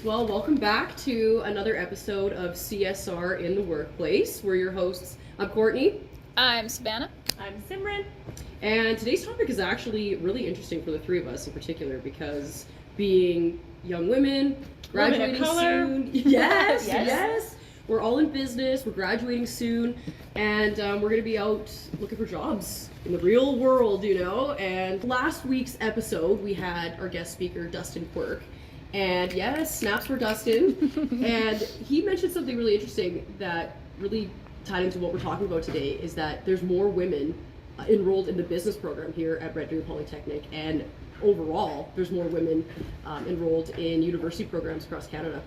Well, welcome back to another episode of CSR in the Workplace. We're your hosts. I'm Kortney. I'm Savannah. I'm Simran. And today's topic is actually really interesting for the three of us in particular because being young women, graduating soon. Yes. We're all in business, we're graduating soon, and we're going to be out looking for jobs in the real world, you know. And last week's episode, we had our guest speaker, Dustin Quirk. And yes, snaps for Dustin. And he mentioned something really interesting that really tied into what we're talking about today, is that there's more women enrolled in the business program here at Red Deer Polytechnic, and overall there's more women enrolled in university programs across Canada.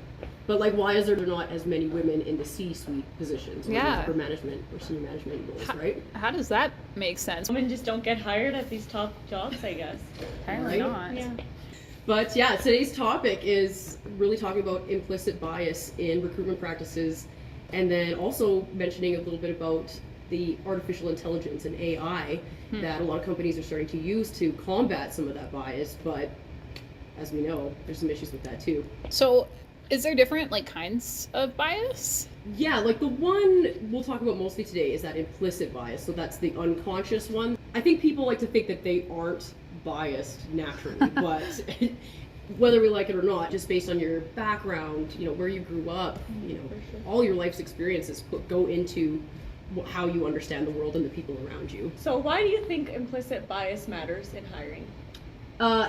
But like, why is there not as many women in the C-suite positions, or upper management or senior management roles, right? How does that make sense? Women just don't get hired at these top jobs, I guess. Apparently not. Yeah. But yeah, today's topic is really talking about implicit bias in recruitment practices, and then also mentioning a little bit about the artificial intelligence and AI that a lot of companies are starting to use to combat some of that bias. But as we know, there's some issues with that too. So is there different kinds of bias? Yeah, like the one we'll talk about mostly today is that implicit bias. So that's the unconscious one. I think people like to think that they aren't biased naturally, but whether we like it or not, just based on your background, you know, where you grew up, you know, all your life's experiences go into how you understand the world and the people around you. So why do you think implicit bias matters in hiring?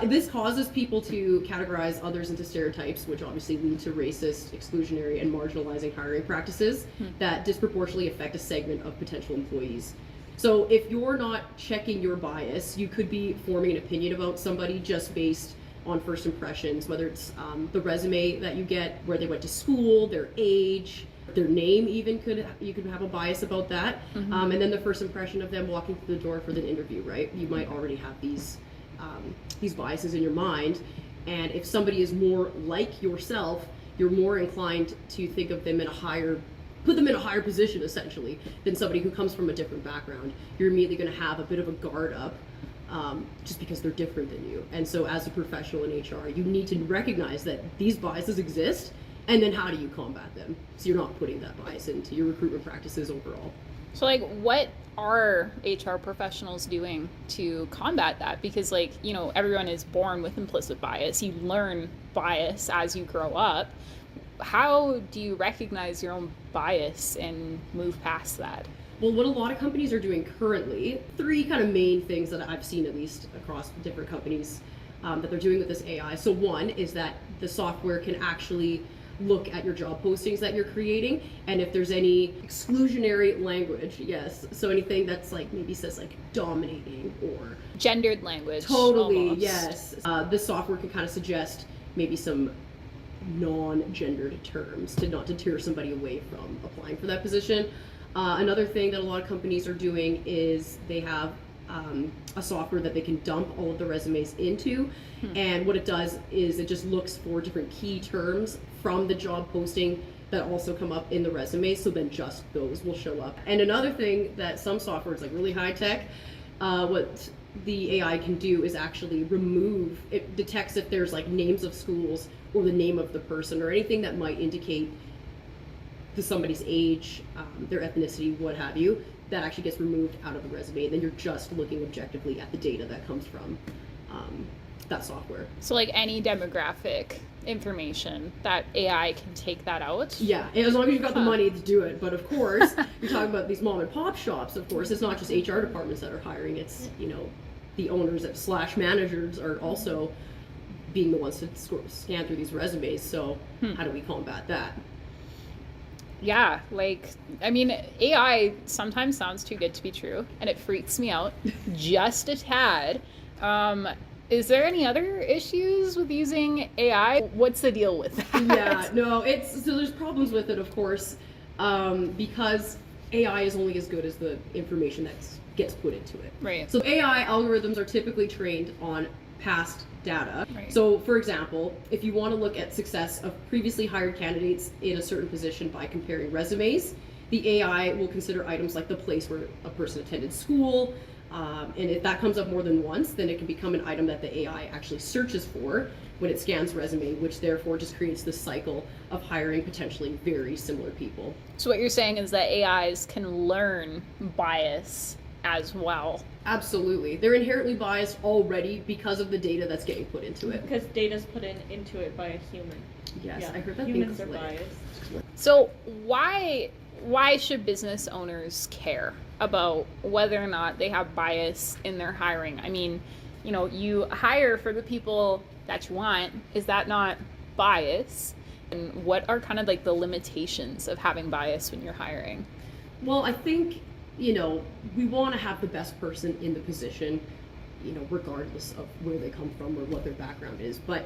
This causes people to categorize others into stereotypes, which obviously lead to racist, exclusionary, and marginalizing hiring practices that disproportionately affect a segment of potential employees. So if you're not checking your bias, you could be forming an opinion about somebody just based on first impressions, whether it's the resume that you get, where they went to school, their age, their name even you could have a bias about that. And then the first impression of them walking through the door for the interview, right? You might already have these biases in your mind. And if somebody is more like yourself, you're more inclined to think of them put them in a higher position, essentially, than somebody who comes from a different background. You're immediately going to have a bit of a guard up just because they're different than you. And so as a professional in HR, you need to recognize that these biases exist, and then how do you combat them so you're not putting that bias into your recruitment practices overall. So what are HR professionals doing to combat that? Because everyone is born with implicit bias. You learn bias as you grow up. How do you recognize your own bias and move past that? Well, what a lot of companies are doing currently, three kind of main things that I've seen, at least across different companies, that they're doing with this AI. So one is that the software can actually look at your job postings that you're creating, and if there's any exclusionary language, so anything that's maybe says dominating or gendered language. Totally, almost. yes. The software can kind of suggest maybe some non-gendered terms to not deter somebody away from applying for that position. Another thing that a lot of companies are doing is they have a software that they can dump all of the resumes into, and what it does is it just looks for different key terms from the job posting that also come up in the resume, so then just those will show up. And another thing that some software is really high tech, what the AI can do is actually it detects if there's names of schools or the name of the person or anything that might indicate somebody's age, their ethnicity, what have you, that actually gets removed out of the resume, and then you're just looking objectively at the data that comes from that software. So any demographic information, that AI can take that out? Yeah, as long as you've got the money to do it. But of course, you're talking about these mom and pop shops, of course, it's not just HR departments that are hiring, it's, the owners / managers are also being the ones to scan through these resumes. So how do we combat that? Yeah, AI sometimes sounds too good to be true, and it freaks me out just a tad. Is there any other issues with using AI? What's the deal with that? Yeah, no, so there's problems with it, of course, because AI is only as good as the information that gets put into it. Right. So AI algorithms are typically trained on past data. Right. So, for example, if you want to look at success of previously hired candidates in a certain position by comparing resumes, the AI will consider items like the place where a person attended school, And if that comes up more than once, then it can become an item that the AI actually searches for when it scans resume, which therefore just creates this cycle of hiring potentially very similar people. So what you're saying is that AIs can learn bias as well. Absolutely. They're inherently biased already because of the data that's getting put into it. Because data's put into it by a human. Yes, Yeah. I heard that Humans thing are biased. So why should business owners care about whether or not they have bias in their hiring? I mean, you know, you hire for the people that you want. Is that not bias? And what are kind of like the limitations of having bias when you're hiring? Well, I think, you know, we want to have the best person in the position, you know, regardless of where they come from or what their background is. But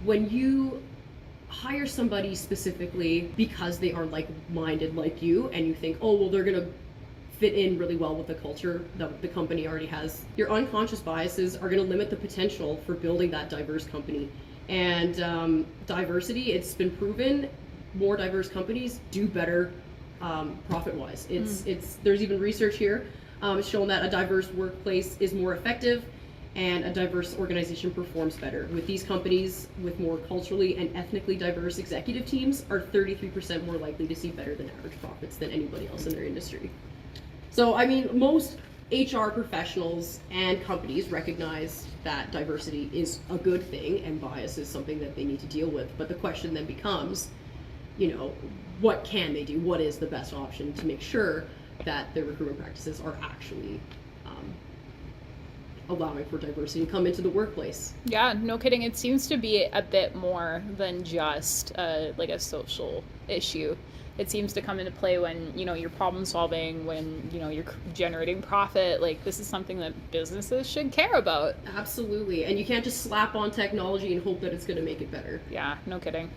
when you hire somebody specifically because they are like-minded like you, and you think, oh, well, they're going to fit in really well with the culture that the company already has, your unconscious biases are going to limit the potential for building that diverse company. And diversity, it's been proven, more diverse companies do better profit-wise. It's there's even research here showing that a diverse workplace is more effective and a diverse organization performs better. With these companies with more culturally and ethnically diverse executive teams are 33% more likely to see better than average profits than anybody else in their industry. So, I mean, most HR professionals and companies recognize that diversity is a good thing and bias is something that they need to deal with. But the question then becomes, you know, what can they do? What is the best option to make sure that their recruitment practices are actually allowing for diversity to come into the workplace? Yeah, no kidding. It seems to be a bit more than just like a social issue. It seems to come into play when, you know, you're problem solving, when, you know, you're generating profit. Like, this is something that businesses should care about. Absolutely. And you can't just slap on technology and hope that it's going to make it better. Yeah, no kidding.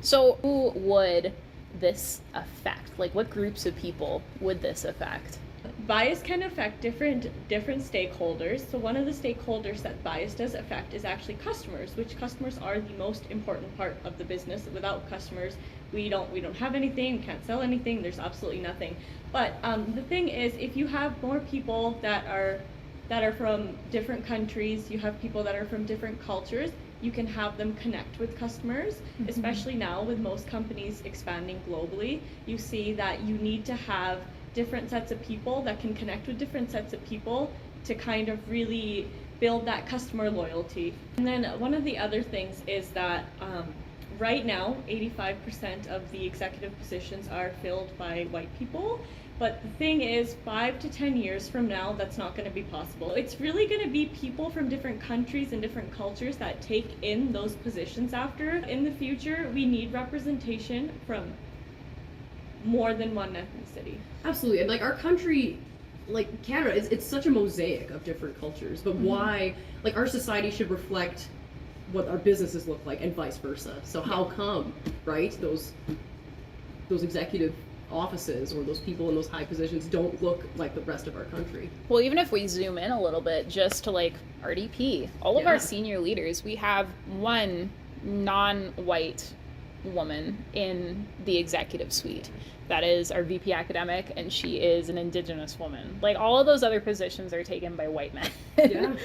So who would this affect? Like, what groups of people would this affect? Bias can affect different stakeholders. So one of the stakeholders that bias does affect is actually customers, which customers are the most important part of the business. Without customers, we don't have anything, we can't sell anything, there's absolutely nothing. But the thing is, if you have more people that are from different countries, you have people that are from different cultures, you can have them connect with customers, especially now with most companies expanding globally. You see that you need to have different sets of people that can connect with different sets of people to kind of really build that customer loyalty. And then one of the other things is that right now 85% of the executive positions are filled by white people, but the thing is 5 to 10 years from now that's not going to be possible. It's really going to be people from different countries and different cultures that take in those positions after. In the future, we need representation from more than one ethnicity. Absolutely. And like our country, like Canada, it's such a mosaic of different cultures, but why, like our society should reflect what our businesses look like and vice versa. So how come, right, those executive offices or those people in those high positions don't look like the rest of our country? Well, even if we zoom in a little bit just to like RDP, all of our senior leaders, we have one non-white woman in the executive suite. That is our VP academic, and she is an Indigenous woman. Like, all of those other positions are taken by white men. Yeah.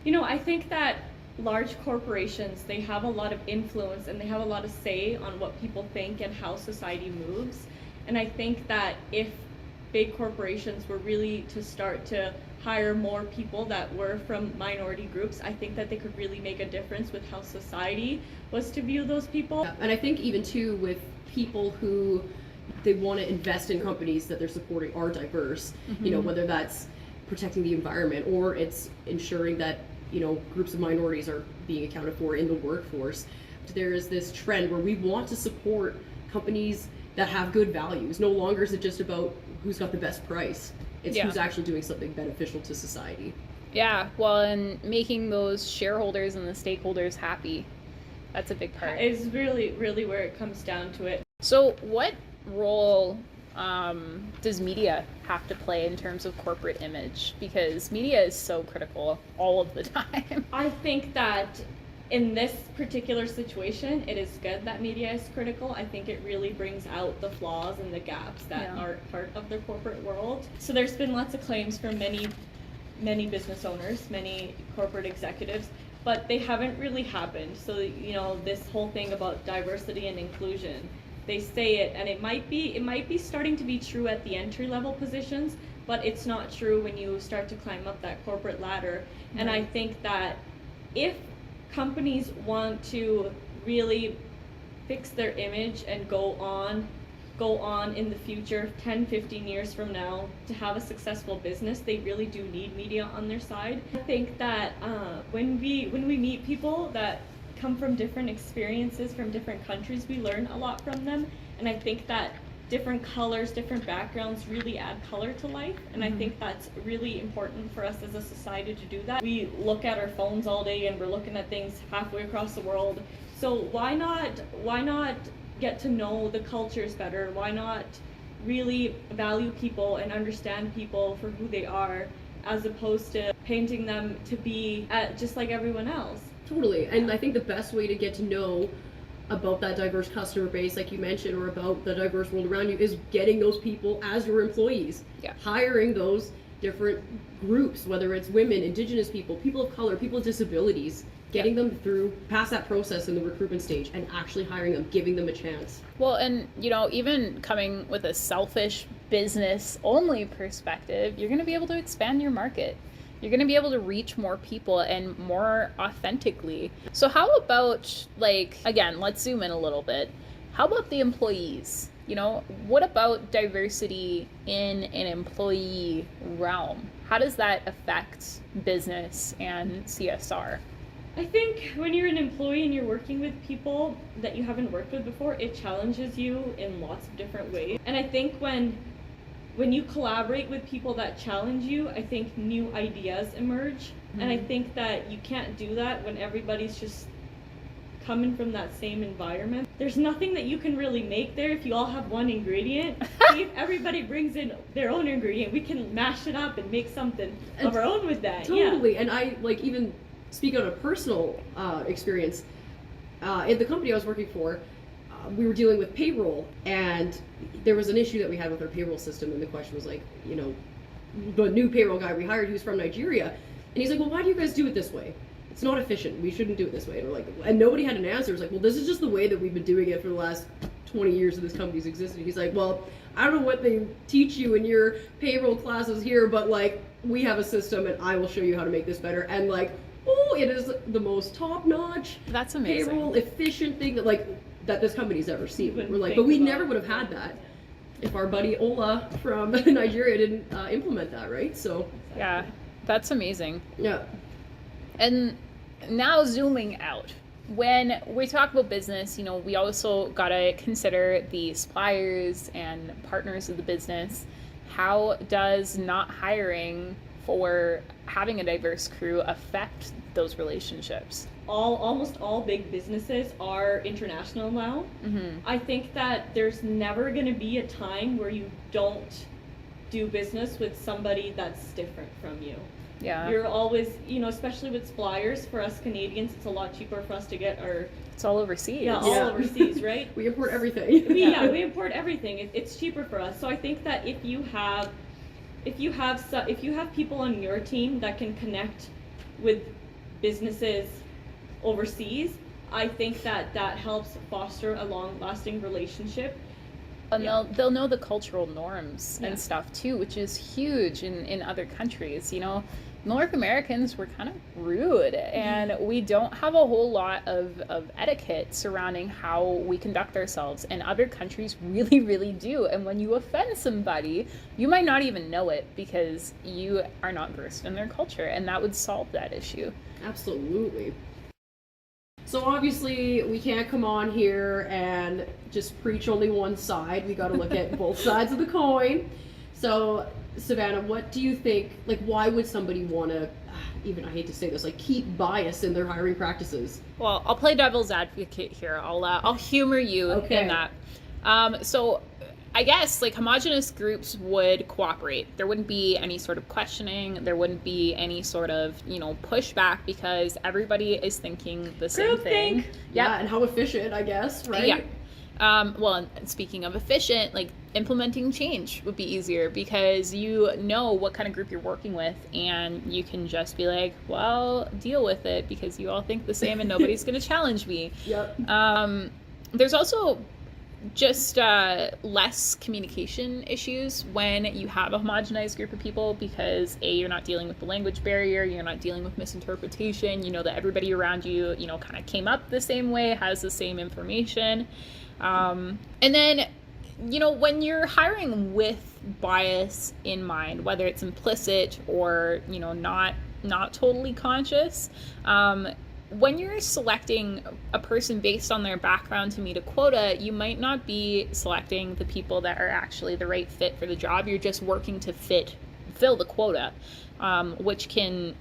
You know, I think that large corporations, they have a lot of influence and they have a lot of say on what people think and how society moves. And I think that if big corporations were really to start to hire more people that were from minority groups, I think that they could really make a difference with how society was to view those people. Yeah. And I think even too with people who they want to invest in companies that they're supporting are diverse, you know, whether that's protecting the environment or it's ensuring that, you know, groups of minorities are being accounted for in the workforce. There is this trend where we want to support companies that have good values. No longer is it just about who's got the best price. It's who's actually doing something beneficial to society. Yeah, well, and making those shareholders and the stakeholders happy. That's a big part. It's really, really where it comes down to it. So what role does media have to play in terms of corporate image? Because media is so critical all of the time. I think that in this particular situation, it is good that media is critical. I think it really brings out the flaws and the gaps that are part of the corporate world. So there's been lots of claims from many business owners, many corporate executives, but they haven't really happened. So, you know, this whole thing about diversity and inclusion, they say it, and it might be starting to be true at the entry level positions, but it's not true when you start to climb up that corporate ladder. And I think that if companies want to really fix their image and go on in the future, 10, 15 years from now, to have a successful business, they really do need media on their side. I think that when we meet people that come from different experiences from different countries, we learn a lot from them. And I think that different colors, different backgrounds really add color to life. And I think that's really important for us as a society to do that. We look at our phones all day and we're looking at things halfway across the world. So why not get to know the cultures better? Why not really value people and understand people for who they are, as opposed to painting them to be just like everyone else? Totally. And I think the best way to get to know about that diverse customer base, like you mentioned, or about the diverse world around you, is getting those people as your employees. Hiring those different groups, whether it's women, Indigenous people, people of color, people with disabilities, getting them through past that process in the recruitment stage and actually hiring them, giving them a chance. Well, and you know, even coming with a selfish business only perspective, you're going to be able to expand your market. You're going to be able to reach more people and more authentically. So how about, like, again, let's zoom in a little bit. How about the employees? You know, what about diversity in an employee realm? How does that affect business and CSR? I think when you're an employee and you're working with people that you haven't worked with before, it challenges you in lots of different ways. And I think when you collaborate with people that challenge you, I think new ideas emerge. And I think that you can't do that when everybody's just coming from that same environment. There's nothing that you can really make there if you all have one ingredient. See, if everybody brings in their own ingredient, we can mash it up and make something of our own with that. Totally. And I, like, even speak on a personal experience. In the company I was working for, we were dealing with payroll, and there was an issue that we had with our payroll system, and the question was like, you know, the new payroll guy we hired, he was from Nigeria, and he's like, well, why do you guys do it this way? It's not efficient. We shouldn't do it this way. And we're like, and nobody had an answer. It was like, well, this is just the way that we've been doing it for the last 20 years that this company's existed. He's like, well, I don't know what they teach you in your payroll classes here, but like, we have a system and I will show you how to make this better. And like, oh, it is the most top-notch, that's amazing, payroll efficient thing that this company's ever seen. We're like, but we never would have had that if our buddy Ola from Nigeria didn't implement that, right? So yeah, that's amazing. Yeah. And now zooming out, when we talk about business, you know, we also gotta consider the suppliers and partners of the business. How does not hiring for having a diverse crew affect those relationships? Almost all big businesses are international now. I think that there's never going to be a time where you don't do business with somebody that's different from you. Yeah. You're always, you know, especially with suppliers, for us Canadians, it's a lot cheaper for us to get our... It's all overseas. Yeah, all overseas, right? We import everything. We import everything. It's cheaper for us. So I think that if you have people on your team that can connect with businesses overseas, I think that helps foster a long-lasting relationship. And they'll know the cultural norms and stuff too, which is huge in other countries. You know, North Americans, we're kind of rude, and we don't have a whole lot of etiquette surrounding how we conduct ourselves, and other countries really, really do. And when you offend somebody, you might not even know it because you are not versed in their culture, and that would solve that issue. Absolutely. So obviously we can't come on here and just preach only one side. We got to look at both sides of the coin. So Savannah, what do you think, like, why would somebody want to, even, I hate to say this, like, keep bias in their hiring practices? Well, I'll play devil's advocate here. I'll humor you in that. So I guess like homogenous groups would cooperate. There wouldn't be any sort of questioning. There wouldn't be any sort of, pushback because everybody is thinking the same thing. Yeah, and how efficient, I guess, right? Yeah. Well, and speaking of efficient, like implementing change would be easier because you know what kind of group you're working with and you can just be like, well, deal with it because you all think the same and nobody's going to challenge me. Yep. There's also just less communication issues when you have a homogenized group of people because you're not dealing with the language barrier, you're not dealing with misinterpretation, you know that everybody around you, kind of came up the same way, has the same information. And then, when you're hiring with bias in mind, whether it's implicit or, not totally conscious, when you're selecting a person based on their background to meet a quota, you might not be selecting the people that are actually the right fit for the job. You're just working to fill the quota, which can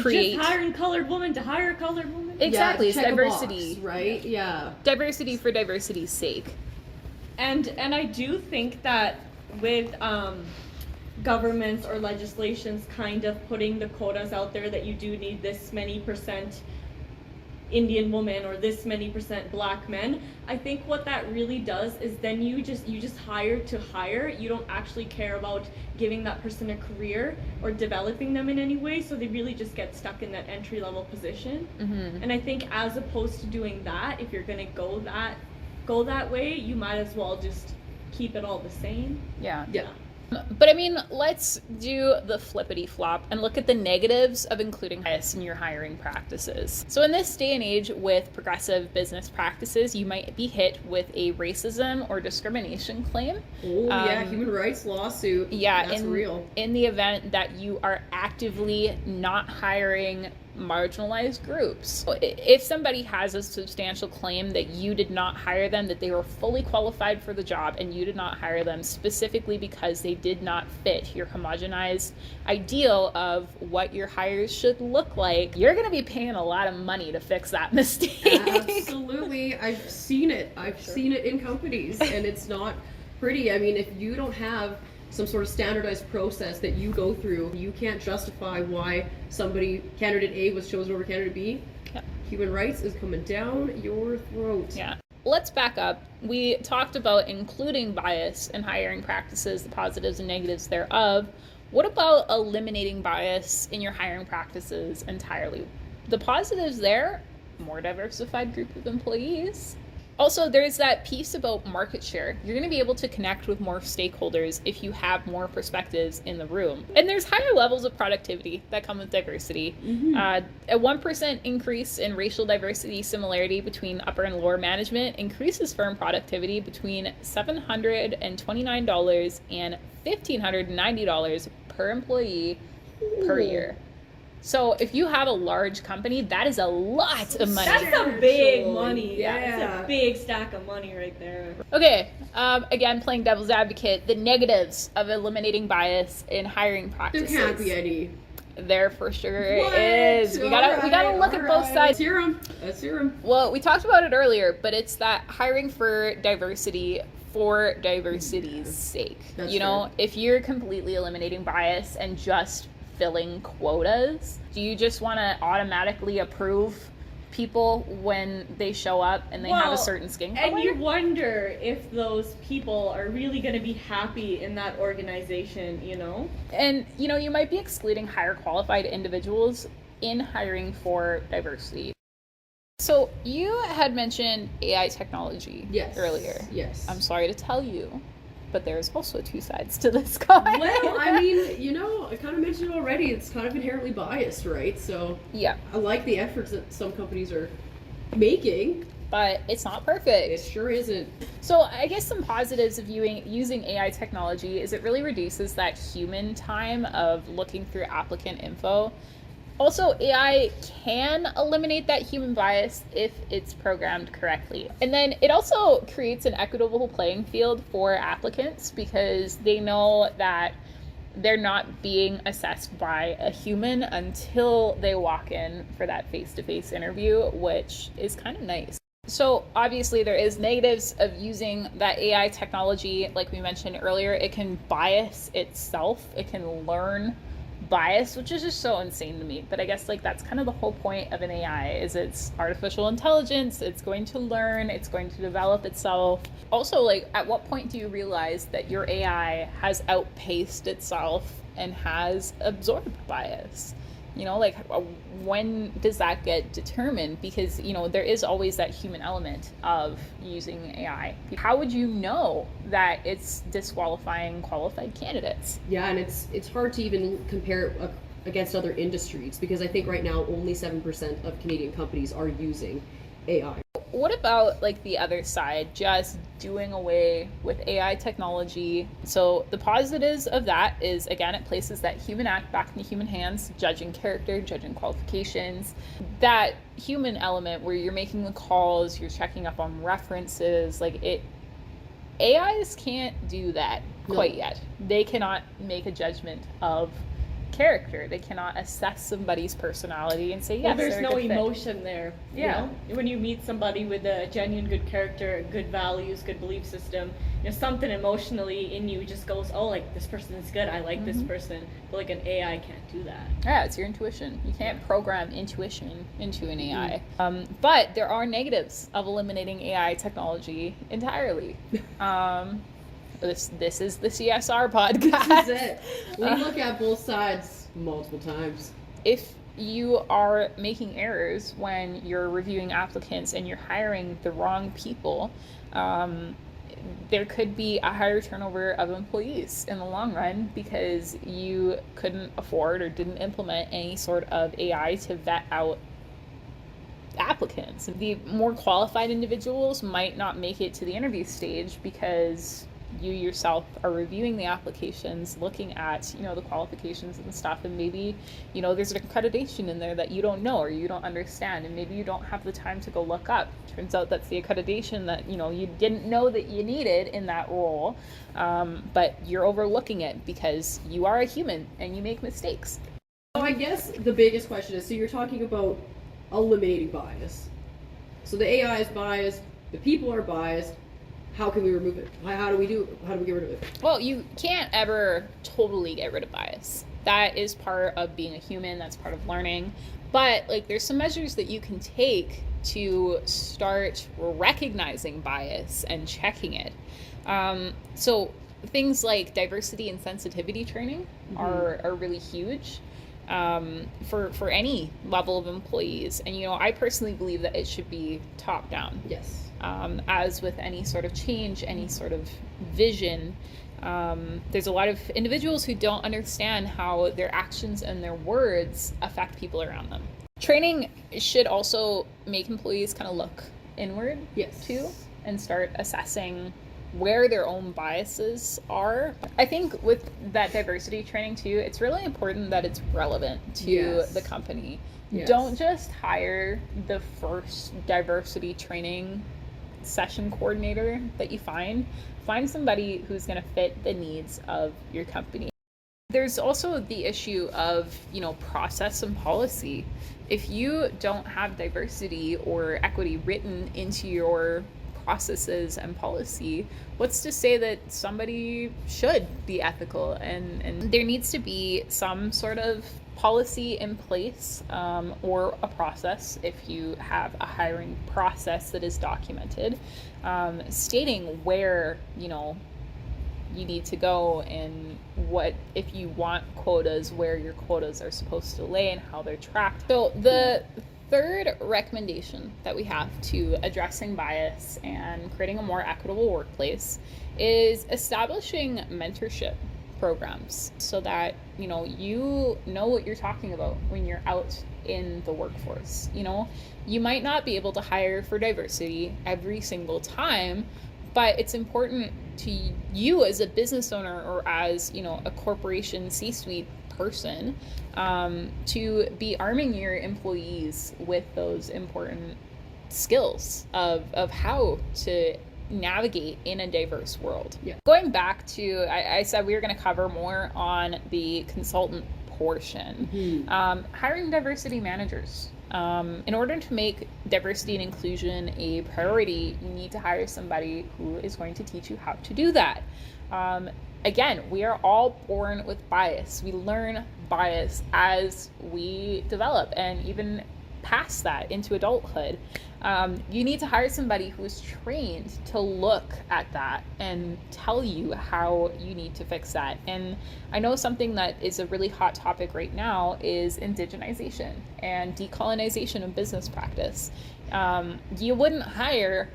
create... You're just hiring colored woman to hire a colored woman? Exactly, it's diversity. Box, right? Yeah. Diversity for diversity's sake. And I do think that with governments or legislations kind of putting the quotas out there that you do need this many percent Indian woman or this many percent black men, I think what that really does is then you just hire to hire. You don't actually care about giving that person a career or developing them in any way, so they really just get stuck in that entry level position. Mm-hmm. And I think as opposed to doing that, if you're gonna go that way, you might as well just keep it all the same. Yeah. Yeah. But let's do the flippity flop and look at the negatives of including bias in your hiring practices. So in this day and age with progressive business practices, you might be hit with a racism or discrimination claim. Oh, yeah, human rights lawsuit. Yeah, that's real. In the event that you are actively not hiring marginalized groups. If somebody has a substantial claim that you did not hire them, that they were fully qualified for the job and you did not hire them specifically because they did not fit your homogenized ideal of what your hires should look like, you're going to be paying a lot of money to fix that mistake. Absolutely. I've seen it. I've seen it in companies and it's not pretty. I mean, if you don't have some sort of standardized process that you go through, you can't justify why candidate A was chosen over candidate B. Yeah. Human rights is coming down your throat. Yeah. Let's back up. We talked about including bias in hiring practices, the positives and negatives thereof. What about eliminating bias in your hiring practices entirely? The positives there, more diversified group of employees. Also, there's that piece about market share. You're going to be able to connect with more stakeholders if you have more perspectives in the room. And there's higher levels of productivity that come with diversity. Mm-hmm. A 1% increase in racial diversity similarity between upper and lower management increases firm productivity between $729 and $1,590 per employee per year. So if you have a large company, that is a lot of money. That's some big money. Yeah. It's a big stack of money right there. Okay, again, playing devil's advocate, the negatives of eliminating bias in hiring practices. There can't be any. There for sure What? is. We gotta look at both sides. Let's hear 'em. Well, we talked about it earlier, but it's that hiring for diversity's sake. That's fair. If you're completely eliminating bias and just filling quotas, do you just want to automatically approve people when they show up and they have a certain skin color? And you wonder if those people are really going to be happy in that organization, And, you might be excluding higher qualified individuals in hiring for diversity. So you had mentioned AI technology earlier. Yes. I'm sorry to tell you, but there's also two sides to this coin. Well, I mean, I kind of mentioned it already. It's kind of inherently biased, right? So yeah, I like the efforts that some companies are making, but it's not perfect. It sure isn't. So I guess some positives of using AI technology is it really reduces that human time of looking through applicant info. Also, AI can eliminate that human bias if it's programmed correctly. And then it also creates an equitable playing field for applicants because they know that they're not being assessed by a human until they walk in for that face-to-face interview, which is kind of nice. So obviously there is negatives of using that AI technology. Like we mentioned earlier, it can bias itself. It can learn bias, which is just so insane to me. But I guess like that's kind of the whole point of an AI is it's artificial intelligence. It's going to learn, it's going to develop itself. Also, like at what point do you realize that your AI has outpaced itself and has absorbed bias? You know, like when does that get determined? Because, you know, there is always that human element of using AI. How would you know that it's disqualifying qualified candidates? Yeah, and it's hard to even compare against other industries because I think right now only 7% of Canadian companies are using AI. What about like the other side, just doing away with AI technology? So the positives of that is, again, it places that human act back in the human hands, judging character, judging qualifications. That human element where you're making the calls, you're checking up on references, like AIs can't do that quite yet. They cannot make a judgment of character. They cannot assess somebody's personality and say, yes, there's no good fit. Emotion there. Yeah. You know? When you meet somebody with a genuine good character, good values, good belief system, you know, something emotionally in you just goes, oh, like this person is good. I like this person. But like an AI can't do that. Yeah, it's your intuition. You can't program intuition into an AI. But there are negatives of eliminating AI technology entirely. This is the CSR podcast. This is it. We look at both sides multiple times. If you are making errors when you're reviewing applicants and you're hiring the wrong people, there could be a higher turnover of employees in the long run because you couldn't afford or didn't implement any sort of AI to vet out applicants. The more qualified individuals might not make it to the interview stage because you yourself are reviewing the applications, looking at, you know, the qualifications and stuff, and maybe, you know, there's an accreditation in there that you don't know or you don't understand, and maybe you don't have the time to go look up. Turns out that's the accreditation that, you know, you didn't know that you needed in that role, but you're overlooking it because you are a human and you make mistakes. So I guess the biggest question is, so you're talking about eliminating bias. So the AI is biased, the people are biased. How can we remove it? How do we get rid of it? Well, you can't ever totally get rid of bias. That is part of being a human. That's part of learning. But like, there's some measures that you can take to start recognizing bias and checking it. So things like diversity and sensitivity training are really huge for any level of employees. And, you know, I personally believe that it should be top down. Yes. As with any sort of change, any sort of vision, there's a lot of individuals who don't understand how their actions and their words affect people around them. Training should also make employees kind of look inward too and start assessing where their own biases are. I think with that diversity training too, it's really important that it's relevant to the company. Yes. Don't just hire the first diversity training session coordinator that you find somebody who's going to fit the needs of your company. There's also the issue of, you know, process and policy. If you don't have diversity or equity written into your processes and policy, what's to say that somebody should be ethical? And there needs to be some sort of policy in place, or a process, if you have a hiring process that is documented, stating where, you know, you need to go and what, if you want quotas, where your quotas are supposed to lay and how they're tracked. So the third recommendation that we have to addressing bias and creating a more equitable workplace is establishing mentorship programs so that, you know what you're talking about when you're out in the workforce. You know, you might not be able to hire for diversity every single time, but it's important to you as a business owner or as, you know, a corporation C-suite person, to be arming your employees with those important skills of how to navigate in a diverse world. Yeah. Going back to, I said we were going to cover more on the consultant portion. Hiring diversity managers In order to make diversity and inclusion a priority, you need to hire somebody who is going to teach you how to do that. Again, we are all born with bias. We learn bias as we develop, and even past that into adulthood. You need to hire somebody who is trained to look at that and tell you how you need to fix that. And I know something that is a really hot topic right now is indigenization and decolonization of business practice. You wouldn't hire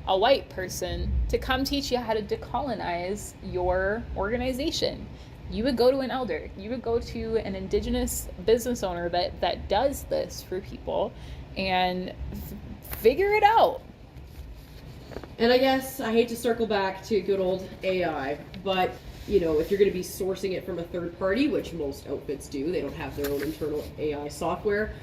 a white person to come teach you how to decolonize your organization. You would go to an elder, you would go to an indigenous business owner that does this for people and figure it out. And I guess I hate to circle back to good old AI, but if you're going to be sourcing it from a third party, which most outfits do, they don't have their own internal AI software,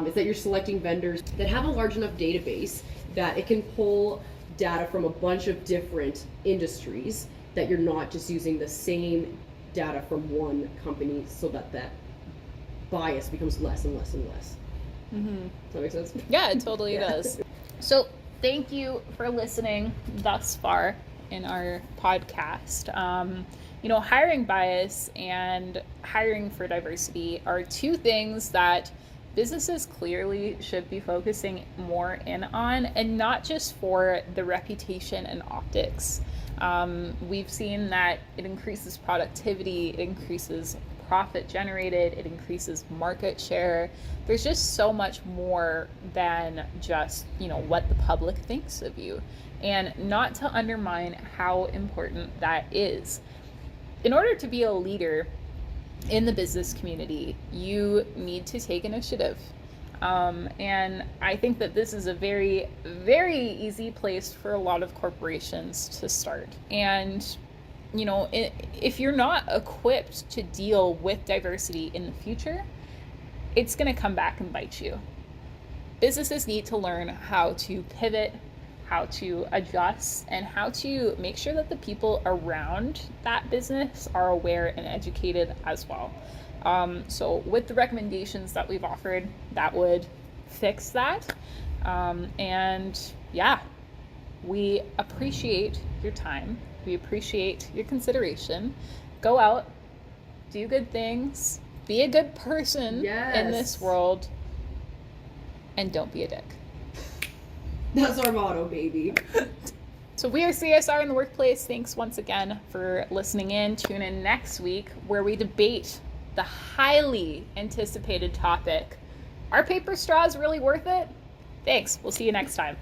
is that you're selecting vendors that have a large enough database that it can pull data from a bunch of different industries, that you're not just using the same data from one company, so that bias becomes less and less and less. Mm-hmm. Does that make sense? Yeah, it totally does. So thank you for listening thus far in our podcast. Hiring bias and hiring for diversity are two things that businesses clearly should be focusing more in on, and not just for the reputation and optics. We've seen that it increases productivity, it increases profit generated, it increases market share. There's just so much more than just, what the public thinks of you, and not to undermine how important that is. In order to be a leader in the business community, you need to take initiative. And I think that this is a very, very easy place for a lot of corporations to start. And, if you're not equipped to deal with diversity in the future, it's going to come back and bite you. Businesses need to learn how to pivot, how to adjust, and how to make sure that the people around that business are aware and educated as well. So with the recommendations that we've offered, that would fix that. And yeah, we appreciate your time. We appreciate your consideration. Go out, do good things, be a good person in this world, and don't be a dick. That's our motto, baby. So we are CSR in the Workplace. Thanks once again for listening in. Tune in next week where we debate the highly anticipated topic. Are paper straws really worth it? Thanks. We'll see you next time.